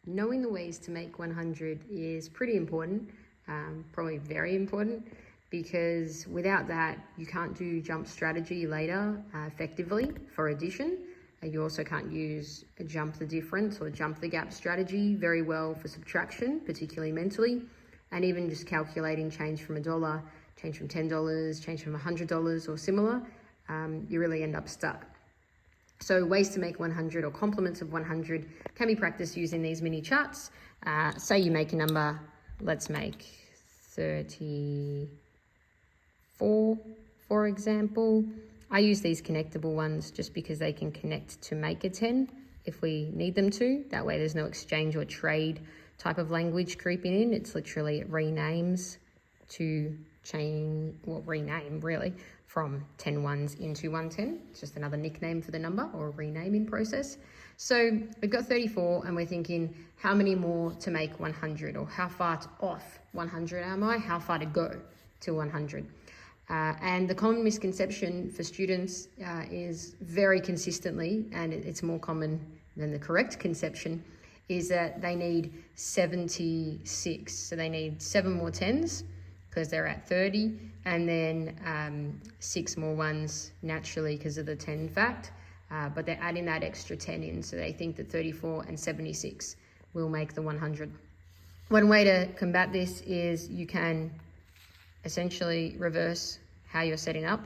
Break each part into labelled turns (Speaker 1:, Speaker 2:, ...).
Speaker 1: knowing the ways to make 100 is pretty important, probably very important, because without that, you can't do jump strategy later effectively for addition. You also can't use a jump the difference or jump the gap strategy very well for subtraction, particularly mentally, and even just calculating change from $1, change from $10, change from $100 or similar, you really end up stuck. So ways to make 100 or complements of 100 can be practiced using these mini charts. Say you make a number, let's make 34, for example. I use these connectable ones just because they can connect to make a 10 if we need them to. That way there's no exchange or trade type of language creeping in. It's literally, it renames to change, well, rename really, from 10 ones into 110. It's just another nickname for the number or a renaming process. So we've got 34 and we're thinking, how many more to make 100, or how far off 100 am I? How far to go to 100? And the common misconception for students is very consistently, and it's more common than the correct conception, is that they need 76. So they need 7 more 10s because they're at 30, and then 6 more 1s naturally because of the 10 fact, but they're adding that extra 10 in, so they think that 34 and 76 will make the 100. One way to combat this is you can essentially reverse how you're setting up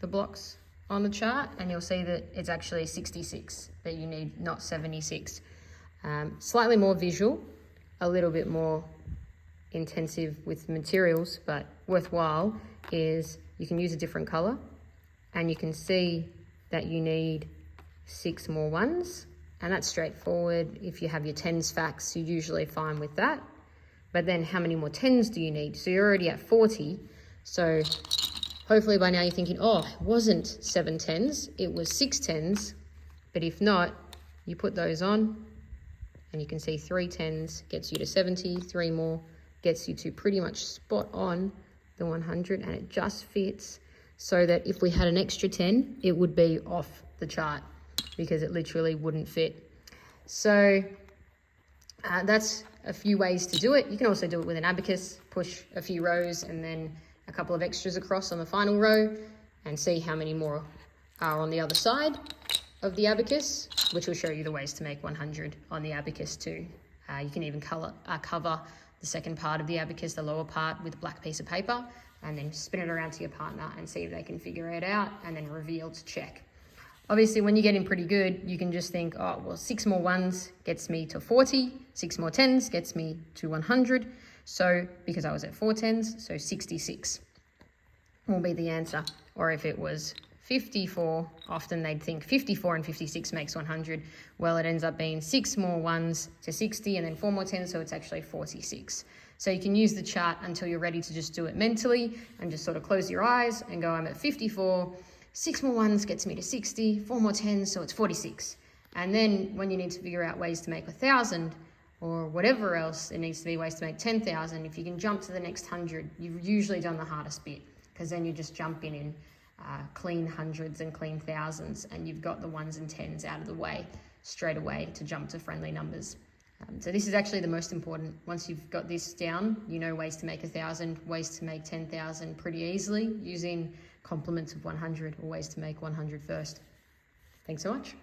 Speaker 1: the blocks on the chart, and you'll see that it's actually 66 that you need, not 76. Slightly more visual, a little bit more intensive with materials, but worthwhile, is you can use a different color and you can see that you need 6 more 1s, and that's straightforward. If you have your 10s facts, you're usually fine with that. But then how many more 10s do you need? So you're already at 40. So hopefully by now you're thinking, oh, it wasn't 7 10s, it was 6 10s. But if not, you put those on and you can see 3 10s gets you to 70, 3 more gets you to pretty much spot on the 100, and it just fits so that if we had an extra 10, it would be off the chart because it literally wouldn't fit. So that's a few ways to do it. You can also do it with an abacus, push a few rows and then a couple of extras across on the final row and see how many more are on the other side of the abacus, which will show you the ways to make 100 on the abacus too. You can even cover the second part of the abacus, the lower part, with a black piece of paper, and then spin it around to your partner and see if they can figure it out, and then reveal to check. Obviously, when you're getting pretty good, you can just think, oh, well, 6 more 1s gets me to 40, 6 more 10s gets me to 100. So, because I was at 4 10s, so 66 will be the answer. Or if it was 54, often they'd think 54 and 56 makes 100. Well, it ends up being 6 more 1s to 60 and then 4 more 10s, so it's actually 46. So you can use the chart until you're ready to just do it mentally and just sort of close your eyes and go, I'm at 54, 6 more 1s gets me to 60, 4 more 10s, so it's 46. And then when you need to figure out ways to make 1,000 or whatever else, it needs to be ways to make 10,000. If you can jump to the next 100, you've usually done the hardest bit, because then you're just jumping in clean hundreds and clean thousands, and you've got the 1s and 10s out of the way straight away to jump to friendly numbers. So this is actually the most important. Once you've got this down, you know ways to make 1,000, ways to make 10,000 pretty easily using complements of 100, or ways to make 100 first. Thanks so much.